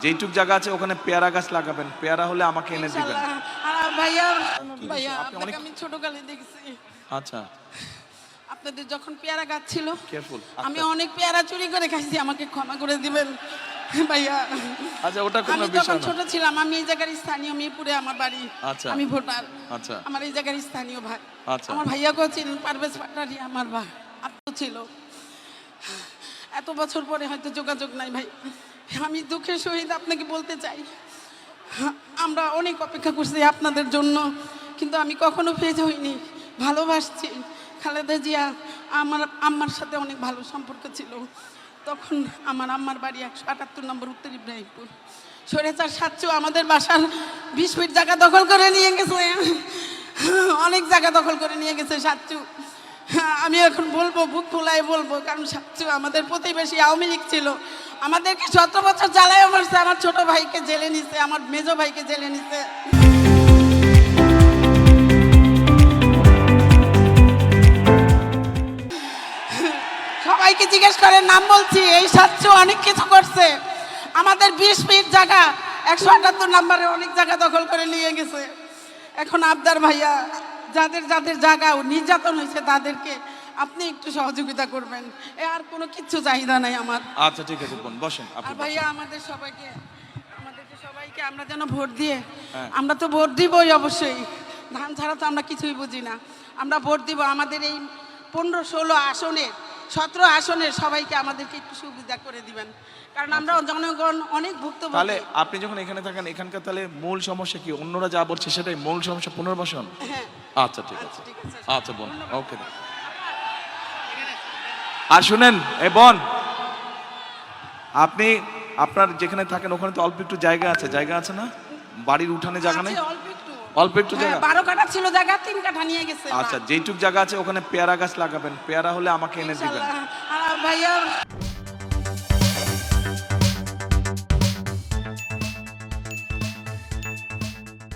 যেইটুক জায়গা আছে ওখানে পেয়ারা গাছ লাগাবেন, পেয়ারা হলে আমাকে এনে দিবেন। ভাইয়া ভাইয়া আপনাকে আমি ছোটকালে দেখছি। আচ্ছা, আপনাদের যখন পেয়ারা গাছ ছিল, কেয়ারফুল। আমি অনেক পেয়ারা চুরি করে খাইছি, আমাকে ক্ষমা করে দিবেন ভাইয়া। আচ্ছা, ওটা কোনো আমি বিষয় যখন না। ছোট ছিলাম, আমি এই জায়গার স্থানীয়, মিরপুরে আমার বাড়ি। আচ্ছা। আমি ভোটার। আচ্ছা। আমার এই জায়গার স্থানীয় ভাই। আচ্ছা। আমার ভাইয়াকেও চিনেন, পারভেজ পাটারি আমার ভাই আত্মীয় ছিল। এত বছর পরে হয়তো যোগাযোগ নাই ভাই। আমি দুঃখের সহিত আপনাকে বলতে চাই, আমরা অনেক অপেক্ষা করছি আপনাদের জন্য, কিন্তু আমি কখনো ফেজ হইনি। ভালোবাসছি খালেদা জিয়া। আমার আম্মার সাথে অনেক ভালো সম্পর্ক ছিল। তখন আমার আম্মার বাড়ি 178 নম্বর উত্তর ইব্রাহিমপুর। স্বৈরাচার সাচ্চু আমাদের বাসার 20 ফিট জায়গা দখল করে নিয়ে গেছে, অনেক জায়গা দখল করে নিয়ে গেছে সাচ্চু। আমি এখন বলবো, বুক ফুলায় বলবো, কারণ সাচ্চু আমাদের প্রতিবেশী আওয়ামী লীগ ছিল। আমাদেরকে 17 বছর জ্বালায় মারছে। আমার ছোট ভাইকে জেলে নিছে, আমার মেজো ভাইকে জেলে নিছে। সবাইকে জিজ্ঞেস করে নাম বলছি, এই সাচ্চু অনেক কিছু করছে। আমাদের 20 ফিট জায়গা 178 নম্বরে অনেক জায়গা দখল করে নিয়ে গেছে। এখন আবদার ভাইয়া, যাদের যাদের জায়গা নির্যাতন হয়েছে তাদেরকে আপনি একটু সহযোগিতা করবেন। আর কোনো কিচ্ছু চাহিদা নাই আমার। আচ্ছা, ঠিক আছে, বোন বসেন আর আপনি। ভাইয়া আমাদেরকে সবাইকে আমরা যেন ভোট দিয়ে, আমরা তো ভোট দিবই অবশ্যই, ধান ছাড়া তো আমরা কিছুই বুঝি না। আমরা ভোট দিব আমাদের এই 15-16 আসনের, 17 আসনের সবাইকে আমাদেরকে একটু সুবিধা করে দিবেন, কারণ আমরা জনগণ অনেক ভুক্তভোগী। তাহলে আপনি যখন এখানে থাকেন, এখানকার তাহলে মূল সমস্যা কি? অন্যরা যা বলছে সেটাই মূল সমস্যা, পুনর্বাসন? হ্যাঁ। আচ্ছা, ঠিক আছে। ঠিক আছে। আচ্ছা বোন, ওকে। আর শুনেন, এ বোন, আপনি আপনার যেখানে থাকেন ওখানে তো অল্প একটু জায়গা আছে না? বাড়ির উঠানে জায়গা নেই? অল্প একটু জায়গা। 12 কাঠা ছিল জায়গা, 3 কাঠা নিয়ে গেছে। আচ্ছা, যেইটুক জায়গা আছে ওখানে পেয়ারা গাছ লাগাবেন, পেয়ারা হলে আমাকে এনে দিবেন। ভাইয়া